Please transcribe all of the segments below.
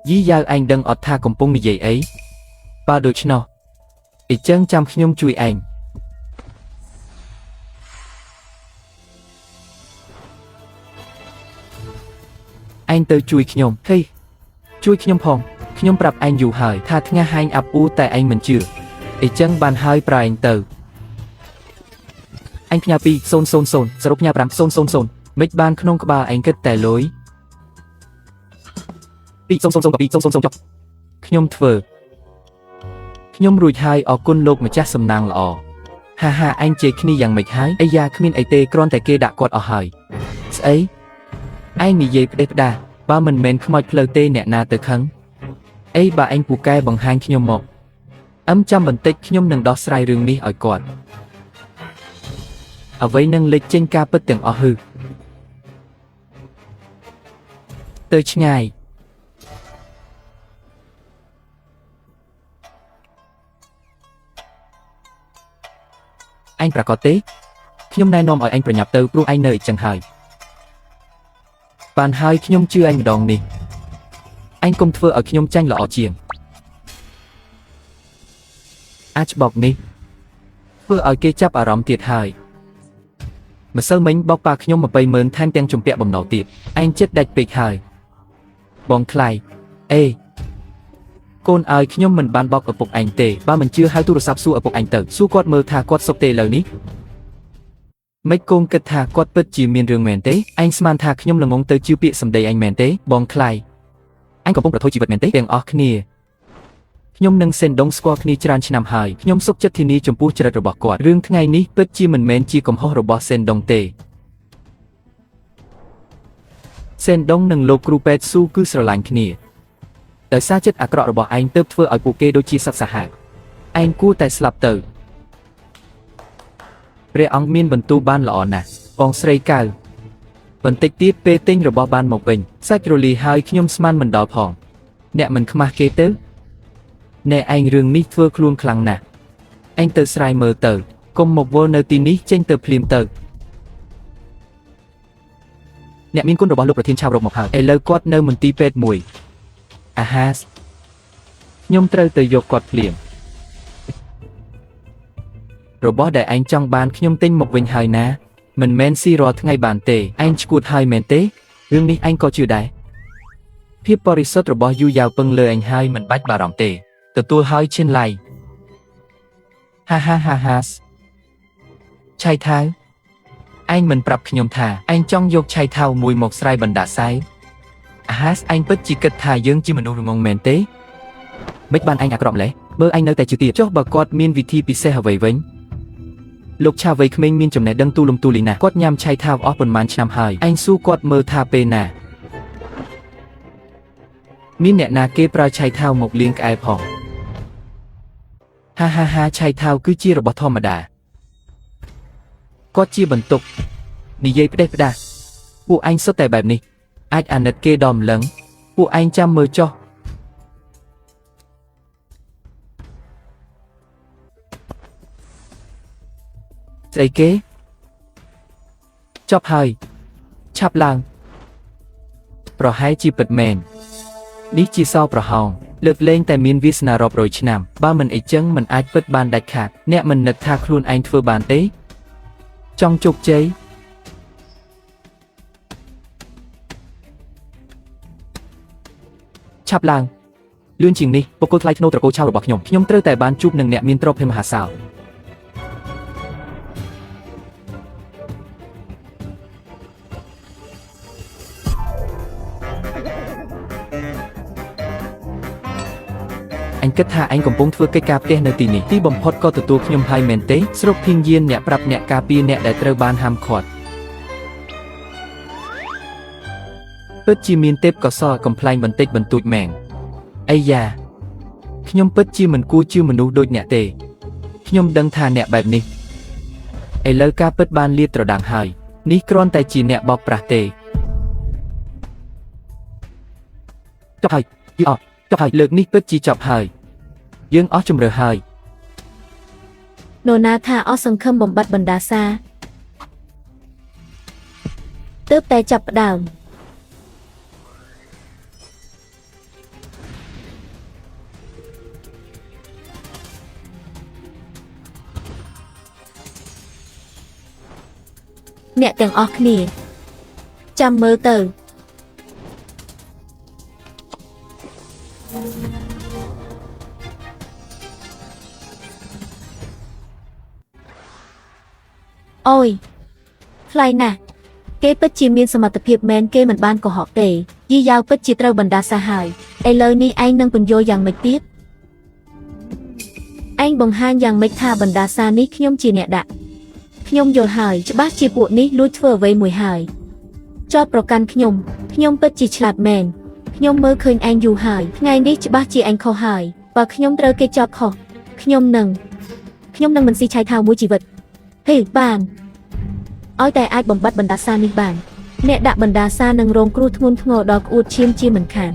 យីយ៉ាវឯងដឹងអត់ថាកំពុងនិយាយអីបើដូច្នោះអញ្ចឹងចាំខ្ញុំជួយឯងទៅជួយខ្ញុំហេជួយខ្ញុំផងខ្ញុំប្រាប់ឯងយូរហើយថាថ្ងៃហែងអាប់អ៊ូតែឯងមិនជឿអញ្ចឹងបានហើយប្រែឯងទៅឯងផ្ញើ200សរុបផ្ញើ5000មិនបានក្នុងក្បាលឯងគិតតែលុយ200ចុះខ្ញុំធ្វើខ្ញុំរួចហើយអរគុណលោកម្ចាស់សំណាងល្អហាឯងជេរគ្នាយ៉ាងម៉េចហើយអាយ៉ាគ្មានអីទេគ្រាន់តែគេដាក់គាត់អស់ហើយស្អីឯងនិយាយផ្ដេសផ្ដាសបើមិនមែនខ្មោចផ្លូវទេអ្នកណាទៅខឹងអីបើឯងពូកែបង្ហាញខ្ញុំមកចាំបន្តិចខ្ញុំនឹងដោះស្រាយរឿងនេះឲ្យគាត់អ្វីនឹងលេចចេញការពិតទាំងអស់ទៅឆ្ងាយឯងប្រកាសទេខ្ញុំណែនាំឲ្យឯងប្រញាប់ទៅព្រោះឯងនៅអញ្ចឹងហើយបានហើយខ្ញុំជឿឯងម្ដងនេះឯងកុំធ្វើឲ្យខ្ញុំចាញ់ល្អជាងអាចបោកនេះធ្វើឲ្យគេចាប់អារម្មណ៍ទៀតហើយម្សិលមិញបោកប៉ាខ្ញុំ200,000ថែមទាំងជំពាក់បំណុលទៀតឯងចិត្តដាច់ពេកហើយបងថ្លៃអេកូនឲ្យខ្ញុំមិនបានបោកឪពុកឯងទេបើមិនជឿហៅទូរស័ព្ទសួរឪពុកឯងទៅសួរគាត់មើលថាគាត់សុខទេឥឡូវនេះមិនកូនគិតថាគាត់ពិតជាមានរឿងមែនទេឯងស្មានថាខ្ញុំល្ងងទៅជឿពាក្យសម្ដីឯងមែនទេបងថ្លៃអញកំពុងប្រថុយជីវិតមែនទេទាំងអស់គ្នាខ្ញុំនឹងសេនដុងស្គាល់គ្នាច្រើនឆ្នាំហើយខ្ញុំសុខចិត្តធានាចំពោះចរិតរបស់គាត់រឿងថ្ងៃនេះពិតជាមិនមែនជាកំហុសរបស់សេនដុងទេសេនដុងនិងលោកគ្រូពេទ្យស៊ូគឺស្រឡាញ់គ្នាដោយសារចិត្តអាក្រក់របស់ឯងទើបធ្វើឲ្យពួកគេដូចជាសត្វសាហាវឯងគួរតែស្លាប់ទៅព្រះអង្គមានបន្ទូលបានល្អណាស់បងស្រីកៅបន្តិចទៀតពេលទិញរបស់បានមកវិញសាច់រលីហើយខ្ញុំស្មានមិនដល់ផងអ្នកមិនខ្មាស់គេទៅអ្នកឯងរឿងនេះធ្វើខ្លួនខ្លាំងណាស់ឯងទៅស្រាយមើលទៅកុំមកវល់នៅទីនេះចេញទៅភ្លាមទៅអ្នកមានគុណរបស់លោកប្រធានឆាវរកមកហើយឥឡូវគាត់នៅមន្ទីរពេទ្យមួយអាហាសខ្ញុំត្រូវទៅយកគាត់ភ្លាមរបស់ដែលឯងចង់បានខ្ញុំទិញមកវិញហើយណាមិនមែនស៊ីរាល់ថ្ងៃបានទេឯងឈួតហើយមែនទេរឿងនេះឯងក៏ជឿដែរភាពបរិសុទ្ធរបស់យូយ៉ាវពឹងលើឯងហើយមិនបាច់បារម្ភទេទទួលហើយឈិនឡៃហាឆៃថាវឯងមិនប្រាប់ខ្ញុំថាឯងចង់យកឆៃថាវមួយមកស្រាយបណ្ដាសាយអាហាសឯងពិតជាគិតថាយើងជាមនុស្សរងងមែនទេមិនបានឯងអាក្រក់ម្លេះមើលឯងនៅតែជឿទៀតចុះបើគាត់មានវិធីពិសេសអ្វីវិញលោកឆាវ័យក្មេងមានចំណេះដឹងទូលំទូលាយណាស់គាត់ញ៉ាំឆៃថាវអស់ប៉ុន្មានឆ្នាំហើយឯងសួរគាត់មើលថាពេលណាមានអ្នកណាគេប្រើឆៃថាវមកលាងក្អែផងហាឆៃថាវគឺជារបស់ធម្មតាគាត់ជាបន្ទុកនិយាយផ្ដេសផ្ដាសពួកឯងសុទ្ធតែបែបនេះអាចអាណិតគេដល់ម្លឹងពួកឯងចាំមើលចុះស្អីគេចប់ហើយឆាប់ឡើងប្រហែលជាពិតមែននេះជាសោប្រហោងលើកលែងតែមានវាសនារាប់រយឆ្នាំបើមិនអីចឹងមិនអាចពិតបានដាច់ខាតអ្នកមិននឹកថាខ្លួនឯងធ្វើបានទេចង់ជោគជ័យឆាប់ឡើងលឿនជាងនេះបុគ្គលថ្លៃថ្នូរត្រកូលឆៅរបស់ខ្ញុំត្រូវតែបានជួបនឹងអ្នកមានទ្រព្យភាពមហាសាលអញគិតថាឯងកំពុងធ្វើកិច្ចការផ្ទះនៅទីនេះទីបំផុតក៏ទទួលខ្ញុំហើយមែនទេស្រុកភីងយានអ្នកប្រាប់អ្នកការពារអ្នកដែលត្រូវបានហាមឃាត់ពិតជាមានទេពកោសល្យកំ pl ែងបន្តិចបន្តួចមែនអាយ៉ាខ្ញុំពិតជាមិនគួរជឿមនុស្សដូចអ្នកទេខ្ញុំដឹងថាអ្នកបែបនេះឥឡូវការពិតបានលាតត្រដាងហើយនេះគ្រាន់តែជាអ្នកបោកប្រាស់ទេចប់ហើយចប់ហើយលើកនេះពិតជាចប់ហើយយើងអស់ជំរឿហើយនរណាថាអស់សង្ឃឹមបំបត្តិបណ្ដាសាទើបតែចាប់ផ្ដើម អ្នកទាំងអស់គ្នាចាំមើលទៅអូយថ្លៃណាស់គេពិតជាមានសមត្ថភាពមែនគេមិនបានកុហកទេយីយ៉ាវពិតជាត្រូវបណ្ដាសាហើយឥឡូវនេះឯងនឹងពន្យល់យ៉ាងម៉េចទៀតឯងបង្ហាញយ៉ាងម៉េចថាបណ្ដាសានេះខ្ញុំជាអ្នកដាក់ខ្ញុំយល់ហើយច្បាស់ជាពួកនេះលួចធ្វើអ្វីមួយហើយចោទប្រកាន់ខ្ញុំពិតជាឆ្លាតមែនខ្ញុំមើលឃើញឯងយូរហើយថ្ងៃនេះច្បាស់ជាឯងខុសហើយបើខ្ញុំត្រូវគេចោទខុសខ្ញុំនឹងមិនស៊ីឆៃថាវមួយជីវិតហេបានឲ្យតែអាចបំបត្តិបណ្ដាសានេះបានអ្នកដាក់បណ្ដាសានឹងរងគ្រោះធ្ងន់ធ្ងរដល់ក្អួតឈាមជាមិនខាន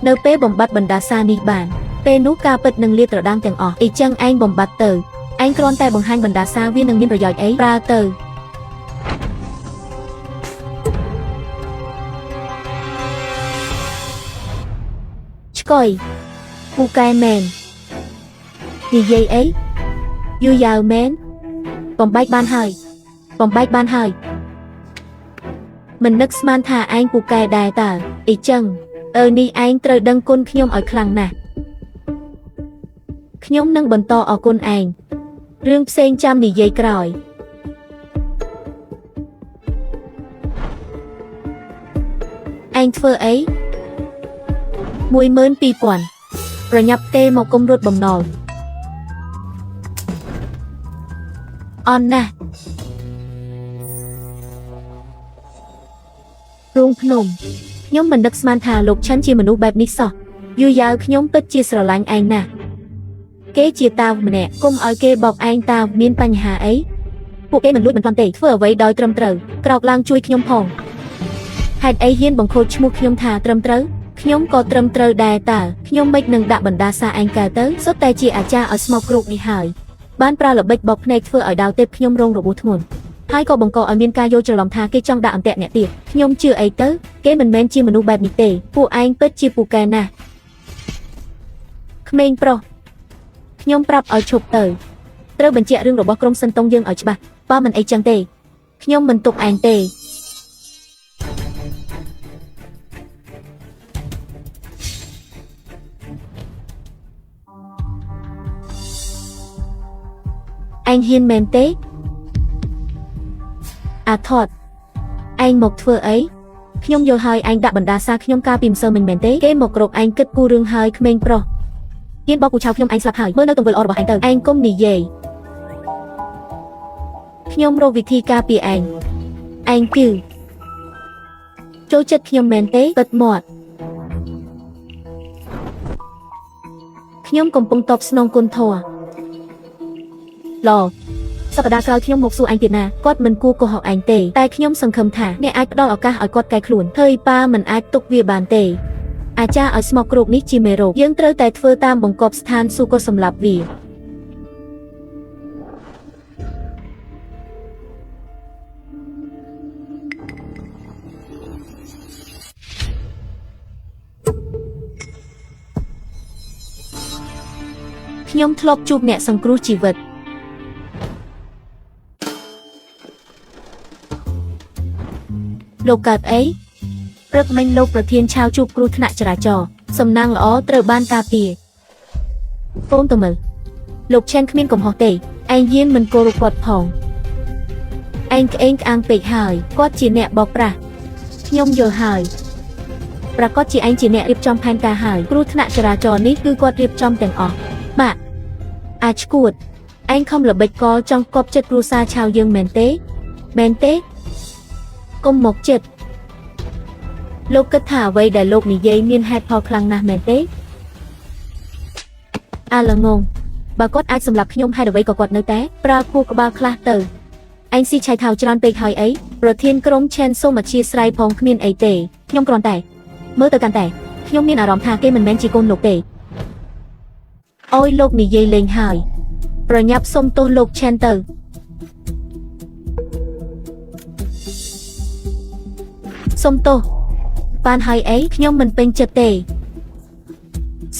នៅពេលបំបត្តិបណ្ដាសានេះបានពេលនោះការពិតនឹងលាតត្រដាងទាំងអស់អីចឹងឯងបំបត្តិទៅឯងគ្រាន់តែបង្ហាញបណ្ដាសាវានឹងមានប្រយោជន៍អីប្រើទៅឆ្កុយពូកែមែននិយាយអីយូរយ៉ាវមែនបំបែកបានហើយមិននឹកស្មានថាឯងពូកែដែរតើអីចឹងនេះឯងត្រូវដឹងគុណខ្ញុំឲ្យខ្លាំងណាស់ខ្ញុំនឹងបន្តអរគុណឯងរឿងផ្សេងចាំនិយាយក្រោយឯងធ្វើអី12000ប្រញាប់ទេមកគុំរត់បំណុលអន់ណាស់រូងភ្នំខ្ញុំមិននឹកស្មានថាលោកឆាន់ជាមនុស្សបែបនេះសោះយូរយ៉ាវខ្ញុំពិតជាស្រឡាញ់ឯងណាស់គេជាតាវម្នាក់គុំឲ្យគេបោកឯងតាវមានបញ្ហាអីពួកគេមិនលួចមិនទាន់ទេធ្វើអ្វីដោយត្រឹមត្រូវក្រោកឡើងជួយខ្ញុំផងហេតុអីហ៊ានបង្ខូចឈ្មោះខ្ញុំថាត្រឹមត្រូវខ្ញុំក៏ត្រឹមត្រូវដែរតើខ្ញុំមិននឹងដាក់បណ្ដាសាឯងកើតទៅសុទ្ធតែជាអាចារ្យឲ្យស្មោកគ្រោកនេះហើយបានប្រើល្បិចបោកភ្នែកធ្វើឲ្យដាវទេពខ្ញុំរងរបួសធ្ងន់ហើយក៏បង្កឲ្យមានការយល់ច្រឡំថាគេចង់ដាក់អន្ទាក់អ្នកទៀតខ្ញុំជឿអីទៅគេមិនមែនជាមនុស្សបែបនេះទេពួកឯងពិតជាពូកែណាស់ក្មេងប្រុសខ្ញុំប្រាប់ឲ្យឈប់ទៅត្រូវបញ្ជាក់រឿងរបស់ក្រុមសិនតុងយើងឲ្យច្បាស់បើមិនអីចឹងទេខ្ញុំមិនទុកឯងទេឯងហ៊ានមែនទេអាថតឯងមកធ្វើអីខ្ញុំយល់ហើយឯងដាក់បណ្ដាសាខ្ញុំកាលពីម្សិលមិញមែនទេគេមករកឯងគិតគូររឿងហើយក្មេងប្រុសហ៊ានបោកគូចៅខ្ញុំឯងស្លាប់ហើយមើលនៅទង្វើល្អរបស់ឯងទៅឯងកុំនិយាយខ្ញុំរកវិធីការពារឯងគឺចូលចិត្តខ្ញុំមែនទេបិទមាត់ខ្ញុំកំពុងតបស្នងគុណធម៌ឡសប្តាហ៍ក្រោយខ្ញុំមកសួរឯងទៀតណាគាត់មិនគួរកុហកឯងទេតែខ្ញុំសង្ឃឹមថាអ្នកអាចផ្ដល់ឱកាសឲ្យគាត់កែខ្លួនហើយប៉ាមិនអាចទុកវាបានទេអាចារ្យឲ្យស្មោកគ្រោកនេះជាមេរោគយើងត្រូវតែធ្វើតាមបង្គាប់ស្ថានស៊ូក៏សម្លាប់វាខ្ញុំធ្លាប់ជួបអ្នកសង្គ្រោះជីវិតលោកកើតអីព្រឹកមិញលោកប្រធានឆាវជួបគ្រោះថ្នាក់ចរាចរណ៍សំណាងល្អត្រូវបានការពារហ្វូនទៅមើលលោកឆែនគ្មានកំហុសទេឯងយានមិនគោរពគាត់ផងឯងក្អេងក្អាងពេកហើយគាត់ជាអ្នកបោកប្រាស់ខ្ញុំយល់ហើយប្រកាសជាឯងជាអ្នករៀបចំផែនការហើយគ្រោះថ្នាក់ចរាចរណ៍នេះគឺគាត់រៀបចំទាំងអស់បាទអាចឈួតឯងខំល្បិចកលចង់គប់ចិត្តគ្រួសារឆាវយើងមែនទេកុំមកចិត្តលោកគិតថាអ្វីដែលលោកនិយាយមានហេតុផលខ្លាំងណាស់មែនទេអាឡងងបើគាត់អាចសម្លាប់ខ្ញុំហេតុអ្វីក៏គាត់នៅតែប្រើខួរក្បាលខ្លះទៅឯងស៊ីឆៃថៅច្រើនពេកហើយអីប្រធានក្រុមឆែនសូមអធិស្ឋានផងគ្មានអីទេខ្ញុំគ្រាន់តែមើលទៅកាន់តែខ្ញុំមានអារម្មណ៍ថាគេមិនមែនជាកូនលោកទេអូយលោកនិយាយលេងហើយប្រញាប់សុំទោសលោកឆែនទៅសុំទោសបានហើយអីខ្ញុំមិនពេញចិត្តទេ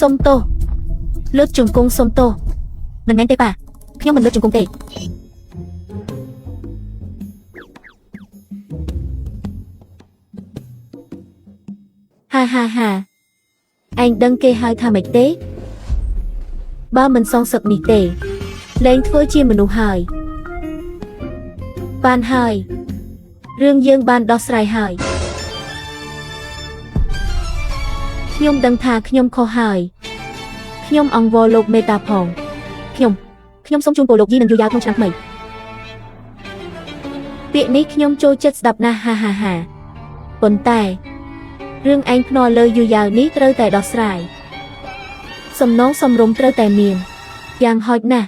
សុំទោសលើកជង្គង់សុំទោសមិនមែនទេប៉ាខ្ញុំមិនលើកជង្គង់ទេ ha ha. Anh đăng kê hai tha mạch tế. Ba mình song sực nì tê. Lên thưa chia mình nụ hời. Ban hời. Rương dương ban đo sài hời. Nhông đăng thà nhông khô hời. Nhông ong vô lục mê tà phòng. Nhông sống chung cổ lục di nâng dù giáo thông chẳng mày. Tiện ní nhông trôi chất đập na ha ha ha. Còn tài. Rương anh nó lời dù giáo ní trơ tài đo sài. Sầm nóng sầm rống trơ tài miền. Giang hỏi nè.